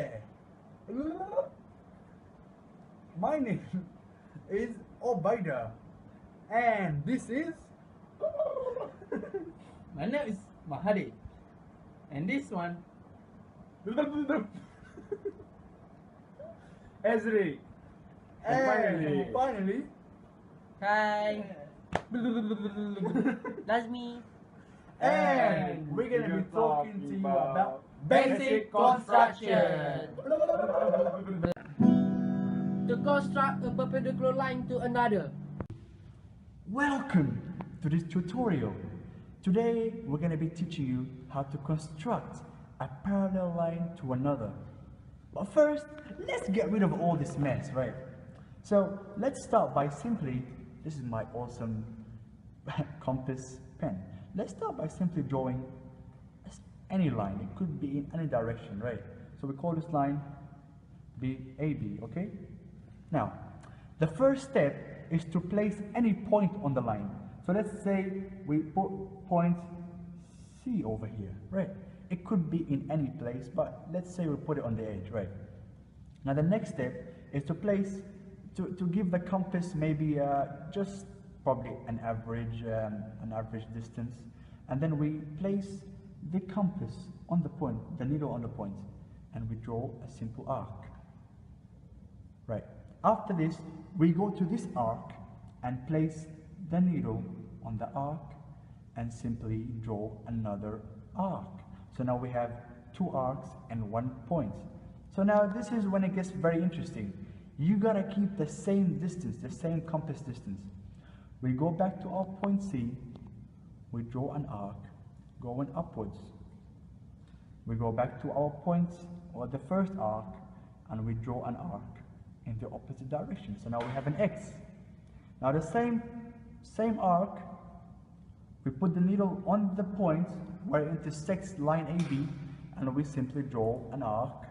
there. My name is Obaida, and this is My name is Mahadi, and this one Ezri. And finally, Hi. That's me. and we're gonna be talking to you about Basic construction. To construct a perpendicular line to another. Welcome to this tutorial. Today we're going to be teaching you how to construct a parallel line to another. But first, let's get rid of all this mess, right? So let's start by simply, this is my awesome compass pen. Let's start by simply drawing any line. It could be in any direction, right? So we call this line AB, okay? Now, the first step is to place any point on the line. So let's say we put point C over here, right? It could be in any place, but let's say we put it on the edge, right? Now the next step is to place, to give the compass maybe just probably an average distance, and then we place the compass on the point, the needle on the point, and we draw a simple arc, right? After this, we go to this arc and place the needle on the arc and simply draw another arc. So now we have two arcs and 1 point. So now this is when it gets very interesting. You gotta keep the same distance, the same compass distance. We go back to our point C, we draw an arc going upwards. We go back to our point, or the first arc, and we draw an arc in the opposite direction. So now we have an X. Now the same arc, we put the needle on the point where it intersects line AB, and we simply draw an arc.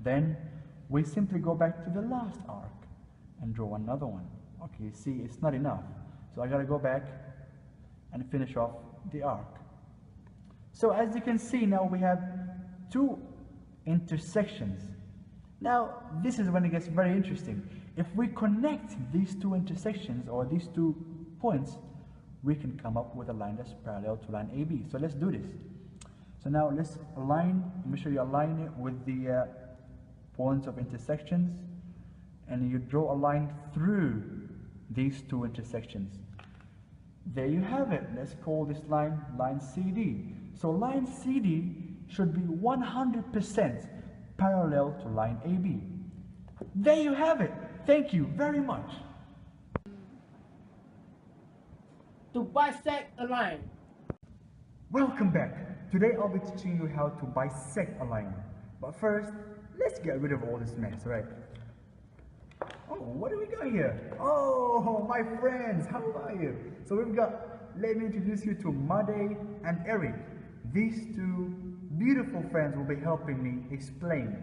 Then we simply go back to the last arc and draw another one. Okay, you see, it's not enough. So I gotta go back and finish off the arc. So as you can see, now we have two intersections. Now, this is when it gets very interesting. If we connect these two intersections or these 2 points, we can come up with a line that's parallel to line AB. So let's do this. So now let's align, let me show you align it with the points of intersections, and you draw a line through these 2 intersections. There you have it. Let's call this line CD. So line CD should be 100% parallel to line AB. There you have it. Thank you very much. To bisect a line. Welcome back. Today I'll be teaching you how to bisect a line. But first, let's get rid of all this mess, right? Oh, what do we got here? Oh, my friends, how are you? So we've got, let me introduce you to Made and Eric. These 2 beautiful friends will be helping me explain.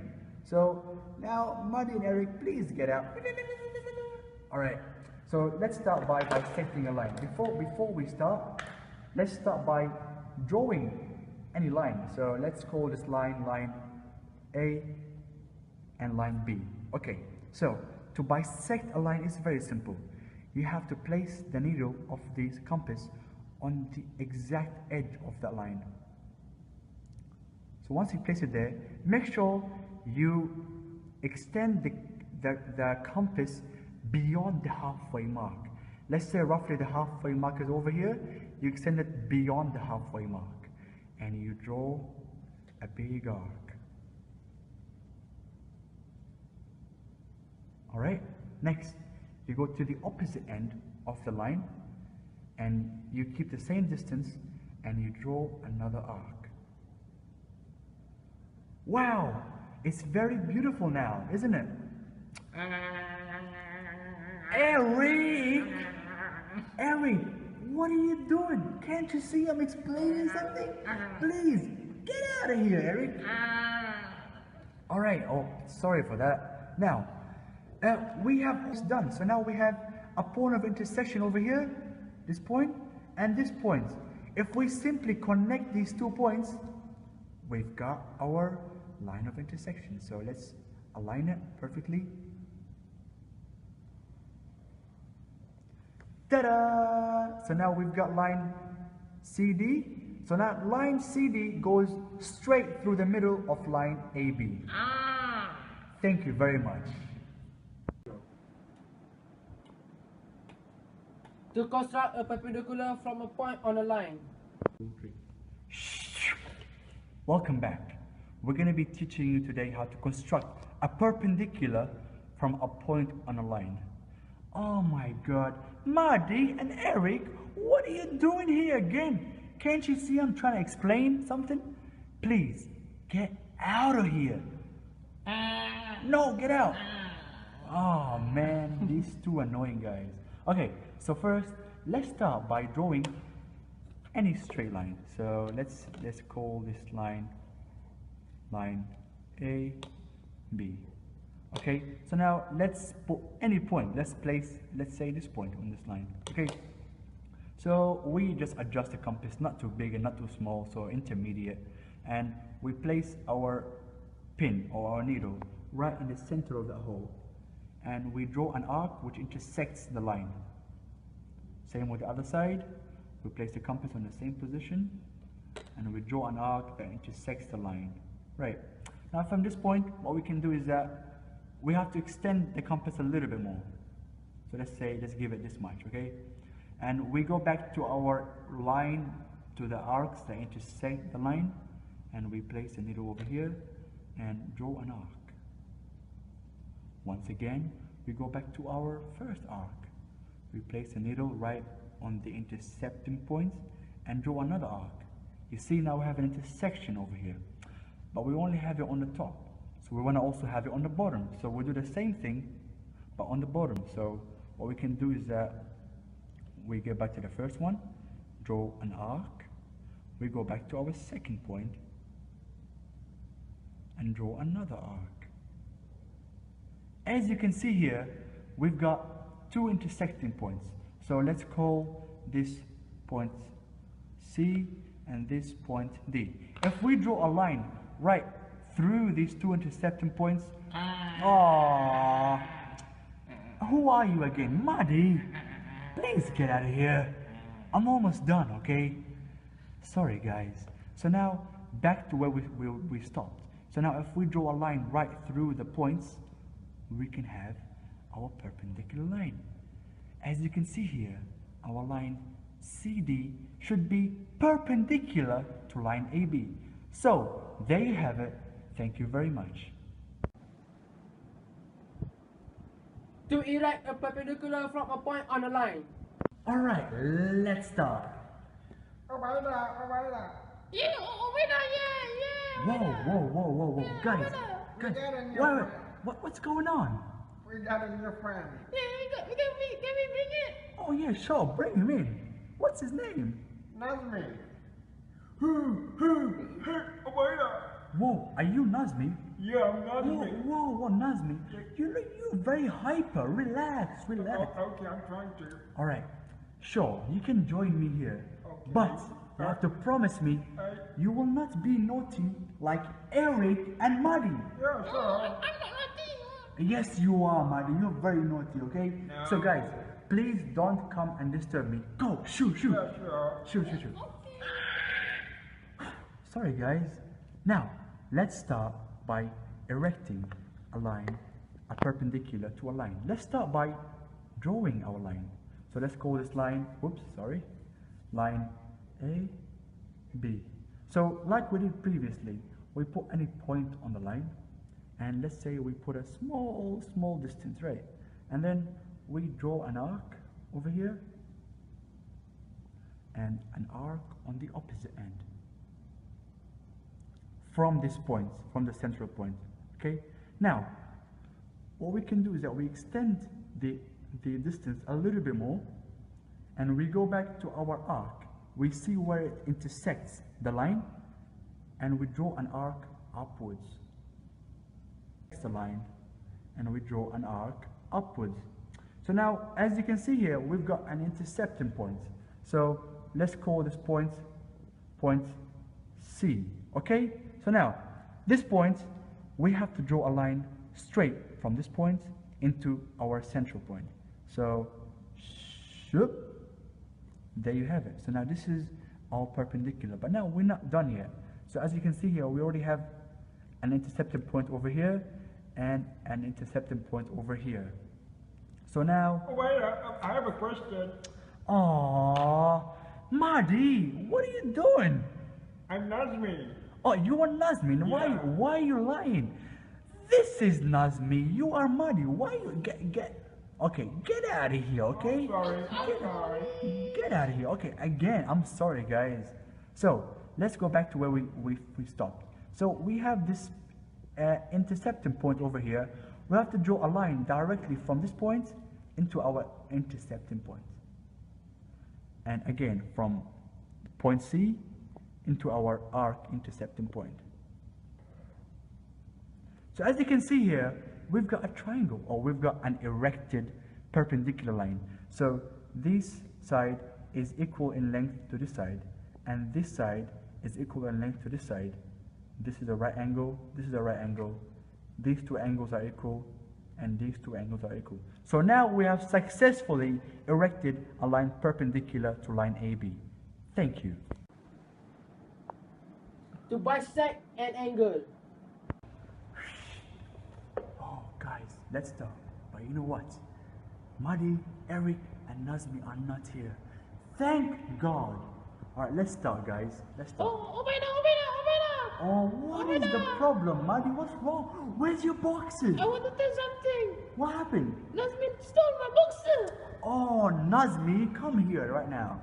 So now, Muddy and Eric, please get out. Alright, so let's start by bisecting a line. Before we start, let's start by drawing any line. So let's call this line A and line B. Okay, so to bisect a line is very simple. You have to place the needle of this compass on the exact edge of that line. So once you place it there, make sure you extend the compass beyond the halfway mark. Let's say roughly the halfway mark is over here. You extend it beyond the halfway mark and you draw a big arc. Alright, next you go to the opposite end of the line and you keep the same distance and you draw another arc. Wow, it's very beautiful now, isn't it? Eric, what are you doing? Can't you see I'm explaining something? Please, get out of here, Eric. Alright, oh, sorry for that. Now, we have this done. So now we have a point of intersection over here, this point, and this point. If we simply connect these 2 points, we've got our line of intersection. So let's align it perfectly. Ta-da! So now we've got line CD. So now line CD goes straight through the middle of line AB. Thank you very much. To construct a perpendicular from a point on a line. Welcome back. We're going to be teaching you today how to construct a perpendicular from a point on a line. Oh my God, Marty and Eric, what are you doing here again? Can't you see I'm trying to explain something? Please, get out of here. No, get out. Oh man, these two annoying guys. Okay, so first, let's start by drawing any straight line. So let's call this line A, B. Okay, so now let's put any point. Let's say this point on this line. Okay, so we just adjust the compass, not too big and not too small, so intermediate, and we place our pin or our needle right in the center of the hole, and we draw an arc which intersects the line. Same with the other side. We place the compass on the same position, and we draw an arc that intersects the line. Right. Now from this point, what we can do is that we have to extend the compass a little bit more. So let's give it this much, okay? And we go back to our line, to the arcs that intersect the line, and we place the needle over here and draw an arc. Once again, we go back to our first arc. We place the needle right on the intercepting points and draw another arc. You see, now we have an intersection over here, but we only have it on the top. So we want to also have it on the bottom. So we'll do the same thing, but on the bottom. So what we can do is that we get back to the first one, draw an arc. We go back to our second point and draw another arc. As you can see here, we've got two intersecting points. So let's call this point C and this point D. If we draw a line right through these two intersecting points, who are you again, Muddy? Please get out of here. I'm almost done, okay? Sorry guys. So now back to where we stopped. So now if we draw a line right through the points, we can have our perpendicular line. As you can see here, our line CD should be perpendicular to line AB. So there you have it. Thank you very much. To erect a perpendicular from a point on a line. Alright, let's start. Yeah, Whoa. Guys, wait. What's going on? We got a new friend. Can we bring it? Oh yeah, sure, bring him in. What's his name? Nazmi. Whoa, are you Nazmi? Yeah, I'm Nazmi. Whoa, Nazmi. You're very hyper. Relax. Oh, okay, I'm trying to. Alright, sure, you can join me here. Okay. But you have to promise me you will not be naughty like Eric and Muddy. Yeah, sure. I'm not naughty. Yes, you are, Muddy. You're very naughty, okay? No. So guys, please don't come and disturb me. Go, shoot. Yeah, sure. Shoot. Sorry guys. Now, let's start by erecting a line, a perpendicular to a line. Let's start by drawing our line. So let's call this line, line A, B. So like we did previously, we put any point on the line, and let's say we put a small distance, right? And then we draw an arc over here, and an arc on the opposite end. From this point, from the central point, okay? Now, what we can do is that we extend the distance a little bit more, and we go back to our arc. We see where it intersects the line, and we draw an arc upwards. The line, and we draw an arc upwards. So now, as you can see here, we've got an intercepting point. So let's call this point C, okay? So now, this point we have to draw a line straight from this point into our central point. So, shoop, there you have it. So now this is all perpendicular, but now we're not done yet. So as you can see here, we already have an intercepting point over here and an intercepting point over here. So now, Oh, wait, I have a question. aww, Marty, what are you doing? I'm Nazmi. Oh, you are Nazmi. Yeah. Why are you lying? This is Nazmi. You are Marty. Why you get? Okay, get out of here. Okay. Sorry, I'm sorry. Get out of here. Okay, again, I'm sorry, guys. So let's go back to where we stopped. So we have this intercepting point over here. We have to draw a line directly from this point into our intercepting point. And again, from point C into our arc intercepting point. So as you can see here, we've got a triangle, or we've got an erected perpendicular line. So this side is equal in length to this side, and this side is equal in length to this side. This is a right angle, this is a right angle. These two angles are equal, and these two angles are equal. So now we have successfully erected a line perpendicular to line AB. Thank you. To bisect an angle. Oh, guys, let's start. But you know what? Muddy, Eric, and Nazmi are not here. Thank God. All right, let's start, guys. Let's start. Oh, what is the problem, Muddy? What's wrong? Where's your boxes? I want to tell something. What happened? Nazmin stole my boxes. Oh, Nazmi, come here right now.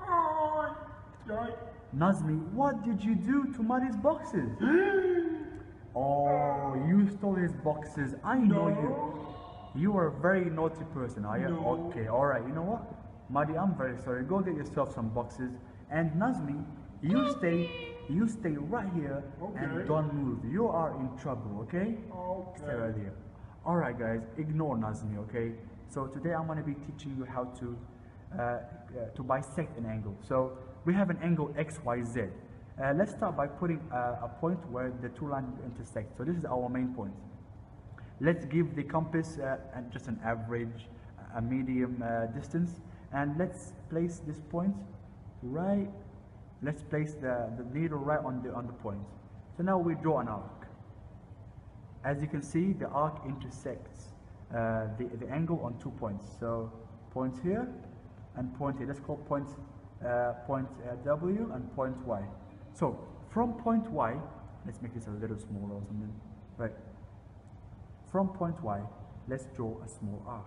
Oh, sorry. Nazmi, what did you do to Muddy's boxes? Oh, you stole his boxes. I know you. You are a very naughty person, are you? No. Okay, alright, you know what? Muddy, I'm very sorry. Go get yourself some boxes. And Nazmi, you stay right here and Okay. don't move. You are in trouble, okay? Stay Okay. right here. Alright guys, ignore Nazmi, okay? So today I'm gonna be teaching you how to bisect an angle. So we have an angle XYZ. Let's start by putting a point where the two lines intersect. So this is our main point. Let's give the compass just an average, a medium distance, and let's place this point right. Let's place the needle right on the point. So now we draw an arc. As you can see, the arc intersects the angle on 2 points. So point here and point here. Let's call point W and point Y. So from point Y, let's make this a little smaller or something. Right. From point Y, let's draw a small arc.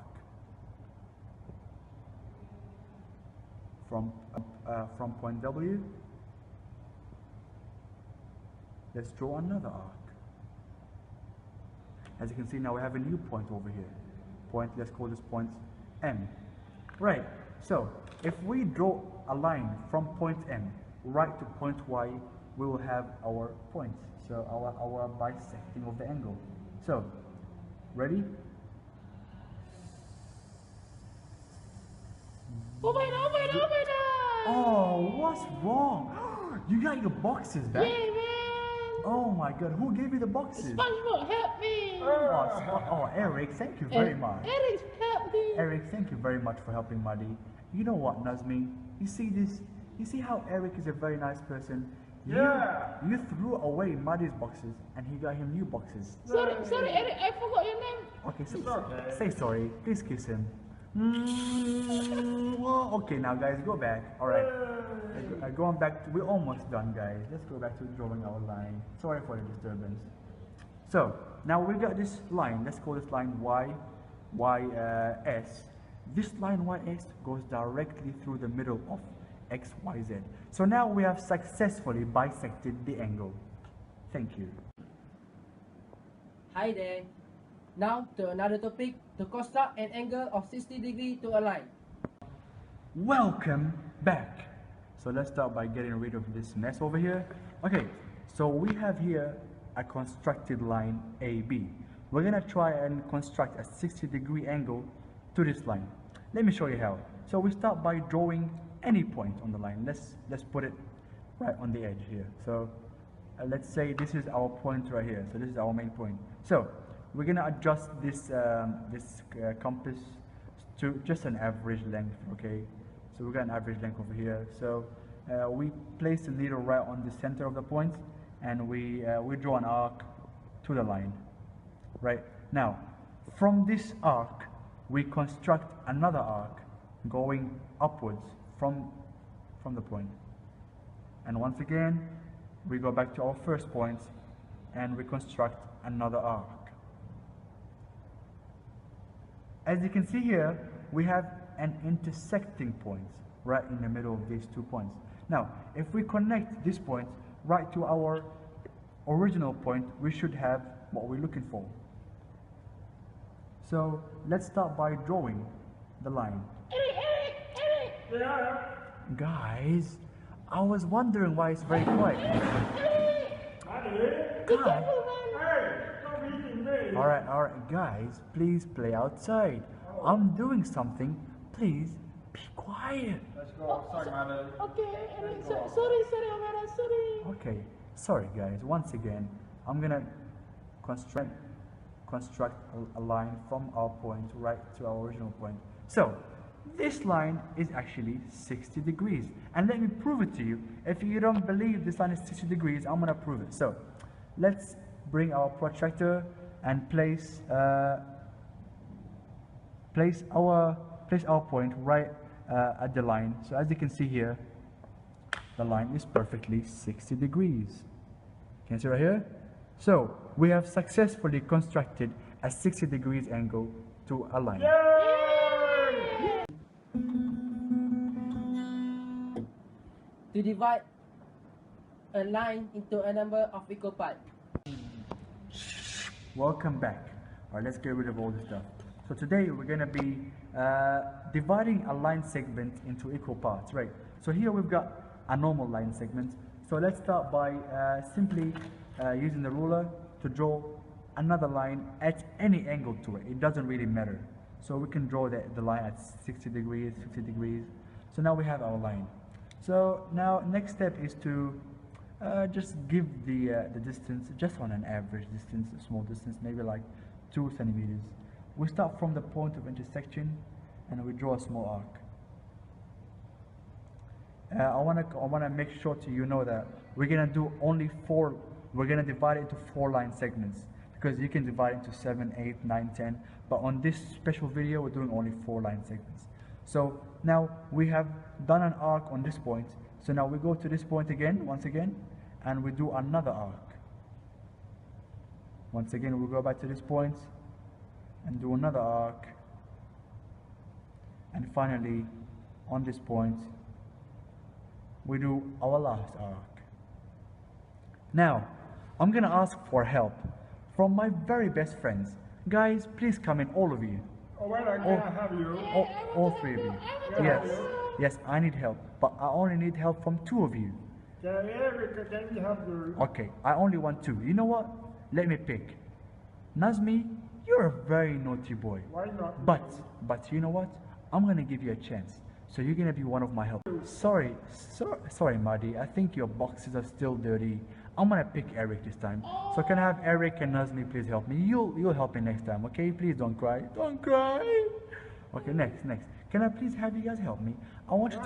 From point W, let's draw another arc. As you can see, now we have a new point over here. Point, let's call this point M. Right, so if we draw a line from point M right to point Y, we will have our point. So our bisecting of the angle. So, ready? Oh, what's wrong? You got your boxes back? Yeah, man. Oh my God, who gave you the boxes? SpongeBob, help me. Oh, Eric, thank you very much. Eric, help me. Eric, thank you very much for helping Muddy. You know what, Nazmi? You see this? You see how Eric is a very nice person? Yeah. You threw away Muddy's boxes and he got him new boxes. Sorry, Eric, I forgot your name. Okay, It's okay. say sorry. Please kiss him. Well, okay, now guys, go back. All right. Going back, we're almost done, guys. Let's go back to drawing our line. Sorry for the disturbance. So now we got this line. Let's call this line YS. This line YS goes directly through the middle of XYZ. So now we have successfully bisected the angle. Thank you. Hi there. Now to another topic, to construct an angle of 60 degrees to a line. Welcome back. So let's start by getting rid of this mess over here. Okay, so we have here a constructed line AB. We're gonna try and construct a 60-degree angle to this line. Let me show you how. So we start by drawing any point on the line. Let's put it right on the edge here. So let's say this is our point right here. So this is our main point. So we're gonna adjust this compass to just an average length. Okay, so we got an average length over here. So we place the needle right on the center of the point, and we draw an arc to the line. Right now, from this arc, we construct another arc going upwards from the point. And once again, we go back to our first point and we construct another arc. As you can see here, we have an intersecting point right in the middle of these 2 points. Now, if we connect this point right to our original point, we should have what we're looking for. So let's start by drawing the line. Yeah. Guys, I was wondering why it's very quiet. Daddy. Guys, Hey, stop eating me. all right, guys, please play outside. I'm doing something. Please be quiet. Let's go outside, Mother. Okay, Eric, sorry, Omera, sorry. Okay, sorry guys. Once again, I'm gonna construct a line from our point right to our original point. So this line is actually 60 degrees, and let me prove it to you. If you don't believe this line is 60 degrees, I'm gonna prove it. So let's bring our protractor and place our point right at the line. So as you can see here, the line is perfectly 60 degrees. Can you see right here? So we have successfully constructed a 60 degrees angle to a line. Yay! To divide a line into a number of equal parts. Welcome back. Alright, let's get rid of all this stuff. So today we're going to be dividing a line segment into equal parts, right? So here we've got a normal line segment. So let's start by simply using the ruler to draw another line at any angle to it. It doesn't really matter. So we can draw the line at 60 degrees, 50 degrees. So now we have our line. So now next step is to just give the distance just on an average distance, a small distance, maybe like 2 centimeters. We start from the point of intersection and we draw a small arc. I wanna make sure to you know that we're gonna do only 4. We're gonna divide it into 4 line segments, because you can divide it into 7, 8, 9, 10. But on this special video, we're doing only 4 line segments. So now we have done an arc on this point. So now we go to this point again, once again, and we do another arc. Once again, we go back to this point and do another arc. And finally, on this point, we do our last arc. Now, I'm gonna ask for help from my very best friends. Guys, please come in, all of you. Oh, well, can I have you? All 3 of you. Yes, I need help, but I only need help from 2 of you. Can we have you? Okay, I only want 2. You know what? Let me pick. Nazmi, you're a very naughty boy. Why not? But you know what? I'm gonna give you a chance. So you're gonna be one of my helpers. Sorry, Madi. I think your boxes are still dirty. I'm gonna pick Eric this time. So can I have Eric and Nazmi please help me? You'll help me next time, okay? Please don't cry. Don't cry. Okay, next. Can I please have you guys help me? I want you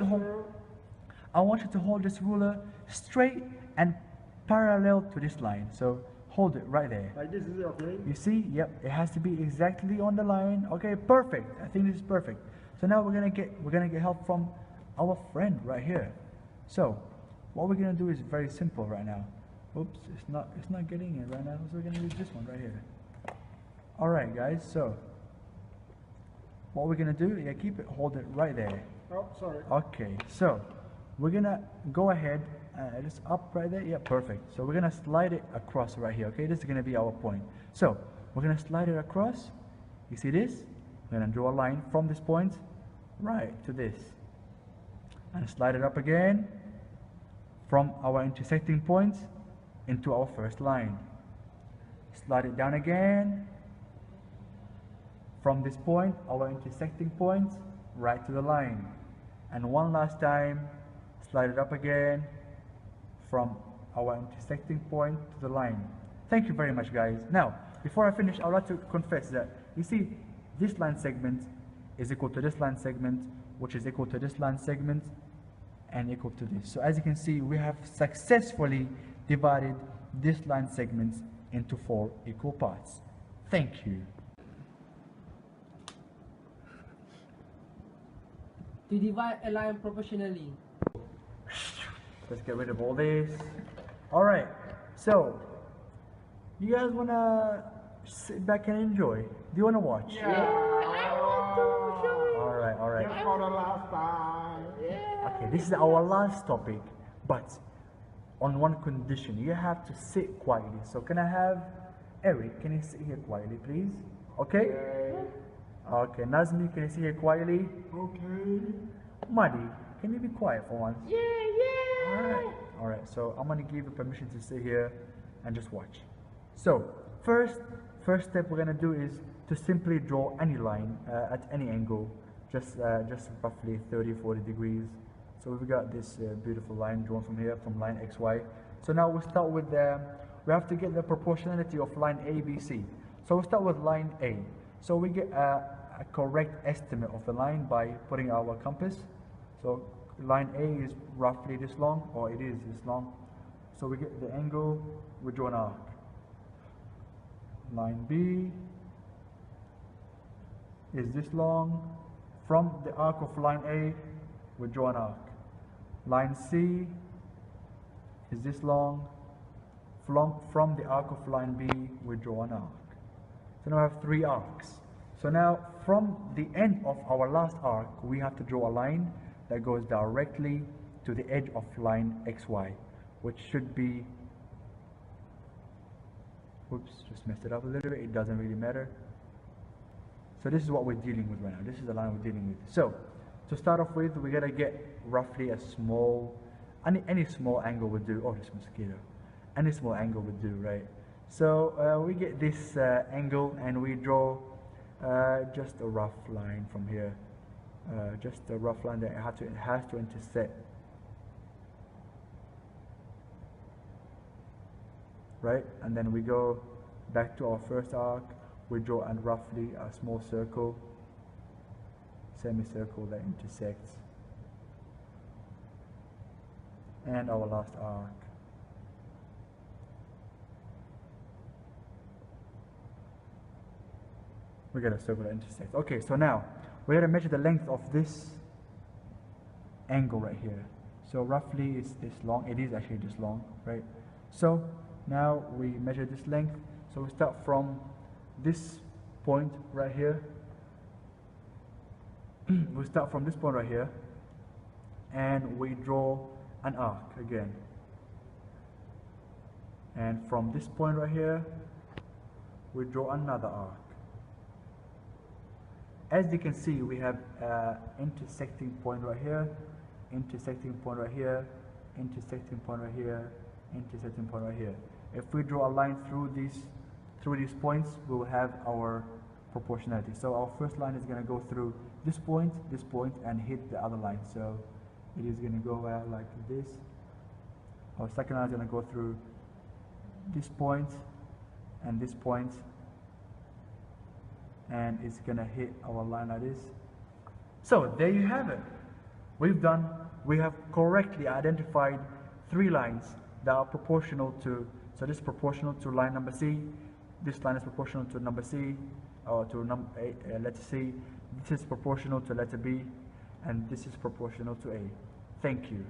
to hold this ruler straight and parallel to this line. So hold it right there. Like this is it, okay? You see? Yep, it has to be exactly on the line. Okay, perfect. I think this is perfect. So now we're gonna get help from our friend right here. So what we're gonna do is very simple right now. Oops, it's not getting it right now. So we're gonna use this one right here. All right, guys. So what we're gonna do? Yeah, hold it right there. Oh, sorry. Okay, so we're gonna go ahead. Just up right there. Yeah, perfect. So we're gonna slide it across right here. Okay, this is gonna be our point. So we're gonna slide it across. You see this? We're gonna draw a line from this point right to this, and slide it up again from our intersecting point into our first line. Slide it down again from this point, our intersecting point, right to the line. And one last time, slide it up again from our intersecting point to the line. Thank you very much, guys. Now, before I finish, I would like to confess that, you see, this line segment is equal to this line segment, which is equal to this line segment, and equal to this. So as you can see, we have successfully divided this line segment into 4 equal parts. Thank you. To divide a line proportionally. Let's get rid of all this. All right, so you guys wanna sit back and enjoy? Do you wanna watch? Yeah. All right, all right. Just for the last time. Okay, this is our last topic, but on one condition. You have to sit quietly. So can I have Eric? Can you sit here quietly, please? Okay? Okay, Nazmi, can you sit here quietly? Okay. Muddy, can you be quiet for once? Yeah. Alright. Alright, so I'm gonna give you permission to sit here and just watch. So, first step we're gonna do is to simply draw any line at any angle, just roughly 30-40 degrees. So we've got this beautiful line drawn from here, from line XY. So now we'll start with we have to get the proportionality of line ABC. So we'll start with line A. So we get a correct estimate of the line by putting our compass. So line A is roughly this long, or it is this long. So we get the angle, we draw an arc. Line B is this long. From the arc of line A, we draw an arc. Line C is this long. From the arc of line B, we draw an arc. So now we have 3 arcs. So now from the end of our last arc, we have to draw a line that goes directly to the edge of line XY, which should be, oops, just messed it up a little bit, it doesn't really matter. So this is what we're dealing with right now. This is the line we're dealing with. So to start off with, we gotta get roughly a small, any small angle would do. Oh, this mosquito. Any small angle would do, right? So we get this angle and we draw just a rough line from here. Just a rough line that it has to intersect. Right? And then we go back to our first arc. We draw roughly a small circle, semicircle that intersects. And our last arc. We get a circle that intersects. Okay, so now we're going to measure the length of this angle right here. So roughly it's this long. It is actually this long, right? So now we measure this length. So we start from this point right here. We start from this point right here and we draw an arc again. And from this point right here, we draw another arc. As you can see, we have intersecting point right here, intersecting point right here, intersecting point right here, intersecting point right here. If we draw a line through these points, we will have our proportionality. So our first line is going to go through this point, and hit the other line. So it is going to go like this. Our second line is going to go through this point and this point, and it's going to hit our line like this. So there you have it. We have correctly identified 3 lines that are proportional to, so this is proportional to line number C, this line is proportional to number C, or to letter C, this is proportional to letter B, and this is proportional to A. Thank you.